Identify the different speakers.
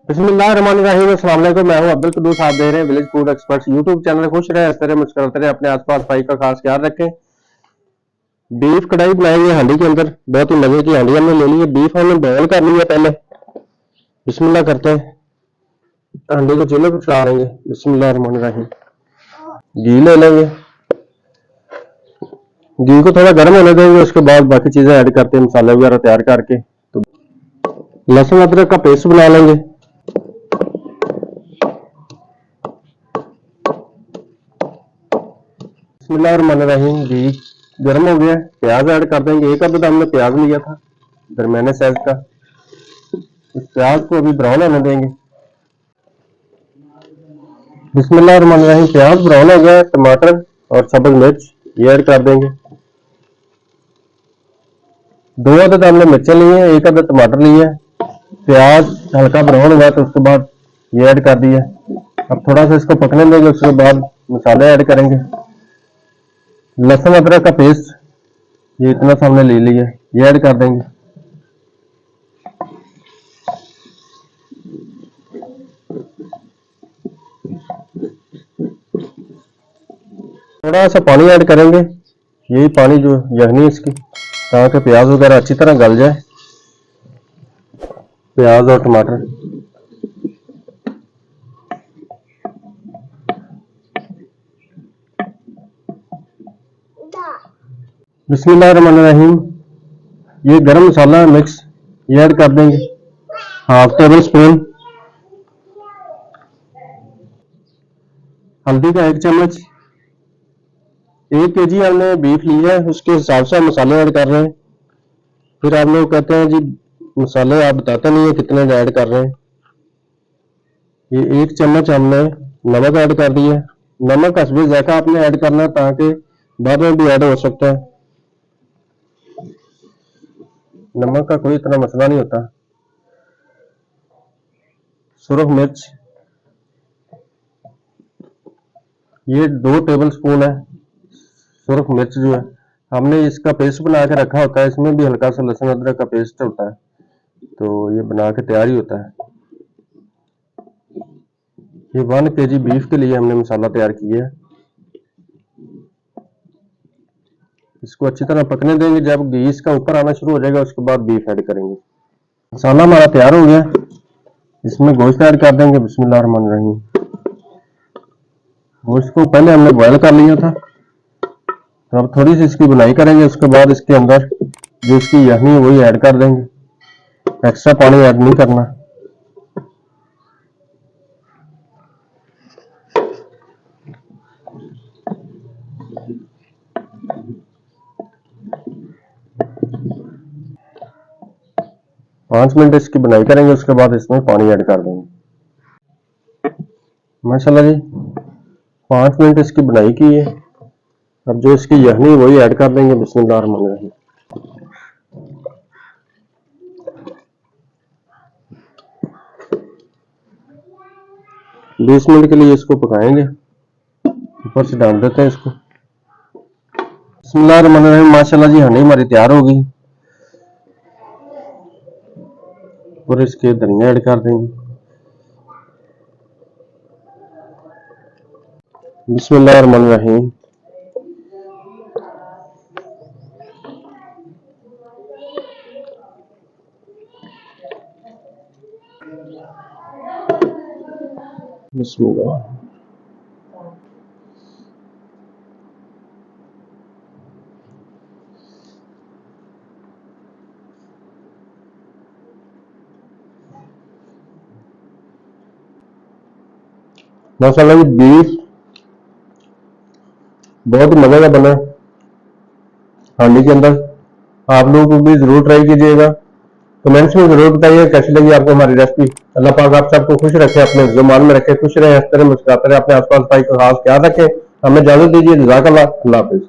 Speaker 1: बिस्मिल्लाहिर्रहमानिर्रहीम। अस्सलाम वालेकुम। मैं हूं अब्दुल कुद्दूस। आप देख रहे हैं village food experts YouTube channel. खुश रहे, हंसते रहे, मुस्कुराते रहे, अपने आसपास सफाई का खास ख्याल रखें। बीफ कढ़ाई बनाएंगे हांडी के अंदर। बहुत ही मजे की हांडी हमने ले ली है। बीफ हमने बॉयल कर लिया पहले। बिस्मिल्लाह करते हैं, हांडी को चूल्हे पर चढ़ा लेंगे। बिस्मिल्लाहिर्रहमानिर्रहीम। घी ले लेंगे, घी को थोड़ा गर्म होने देंगे। उसके बाद बाकी चीजें ऐड करते हैं, मसाले वगैरह तैयार करके। तो लहसुन अदरक का पेस्ट बना लेंगे। बिस्मिल्लाहिर्रहमानिर्रहीम। घी गर्म हो गया, प्याज ऐड कर देंगे। एक अदद हमने प्याज लिया था दरमियाने साइज का। इस प्याज को अभी ब्राउन होने देंगे। बिस्मिल्लाहिर्रहमानिर्रहीम। प्याज ब्राउन हो गया। टमाटर और सब्ज मिर्च ये ऐड कर देंगे। 2 अदद हमने मिर्चें ली है, 1 अदद टमाटर लिए है। प्याज हल्का ब्राउन हुआ तो उसके बाद ये ऐड कर दिया। अब थोड़ा सा इसको पकने देंगे, उसके बाद मसाले ऐड करेंगे। लहसुन अदरक का पेस्ट ये इतना सा हमने ले लिया, ये ऐड कर देंगे। थोड़ा सा पानी ऐड करेंगे, यही पानी जो यखनी इसकी, ताकि प्याज वगैरह अच्छी तरह गल जाए। प्याज और टमाटर बिस्मिल्लाहिर्रहमानिर्रहीम। ये गरम मसाला मिक्स ये ऐड कर देंगे, 1/2 टेबल स्पून। हल्दी का 1 चम्मच। 1 केजी हमने बीफ लिया है, उसके हिसाब से मसाले ऐड कर रहे हैं। फिर आप लोग कहते हैं जी मसाले आप बताते नहीं है कितने ऐड कर रहे हैं। ये 1 चम्मच हमने नमक ऐड कर दिया है। नमक हस्बे ज़ायका आपने ऐड करना है, ताकि बाद में भी ऐड हो सकता है। नमक का कोई इतना मसला नहीं होता। सुरख मिर्च ये 2 टेबल स्पून है। सुरख मिर्च जो है हमने इसका पेस्ट बना के रखा होता है, इसमें भी हल्का सा लहसुन अदरक का पेस्ट होता है, तो ये बना के तैयार ही होता है। ये 1 केजी बीफ के लिए हमने मसाला तैयार किया है। इसको अच्छी तरह पकने देंगे। जब घी इसका ऊपर आना शुरू हो जाएगा, उसके बाद बीफ ऐड करेंगे। मसाला हमारा तैयार हो गया, इसमें गोश्त ऐड कर देंगे। बिस्मिल्लाहिर्रहमानिर्रहीम। गोश्त को पहले हमने बॉयल कर लिया था, तो अब थोड़ी सी इसकी बुनाई करेंगे। उसके बाद इसके अंदर जो इसकी यखनी है वही ऐड कर देंगे, एक्स्ट्रा पानी ऐड नहीं करना। पाँच मिनट इसकी बुनाई करेंगे, उसके बाद इसमें पानी ऐड कर देंगे। माशाल्लाह जी 5 मिनट इसकी बुनाई की है। अब जो इसकी यखनी वही ऐड कर देंगे। बिस्मिल्लाहिर्रहमानिर्रहीम। 20 मिनट के लिए इसको पकाएंगे। ऊपर से डाल देते हैं इसको। बिस्मिल्लाहिर्रहमानिर्रहीम। माशाल्लाह जी हांडी हमारी तैयार हो गई। और इसके धनिया ऐड कर देंगे। बिस्मिल्लाहिर्रहमानिर्रहीम। बिस्मिल्लाह। माशाल्लाह जी बीफ बहुत ही मजे का बना हांडी के अंदर। आप लोग भी जरूर ट्राई कीजिएगा। कमेंट्स में जरूर बताइए कैसी लगी आपको हमारी रेसिपी। अल्लाह पाक आप सबको खुश रखे, अपने जुमान में रखे, खुश रहे, हंसते रहे, मुस्कुराते रहे, अपने आसपास सफाई का खास ख्याल रखें। हमें इजाजत दीजिए। जज़ाकल्लाह। अल्लाह हाफिज।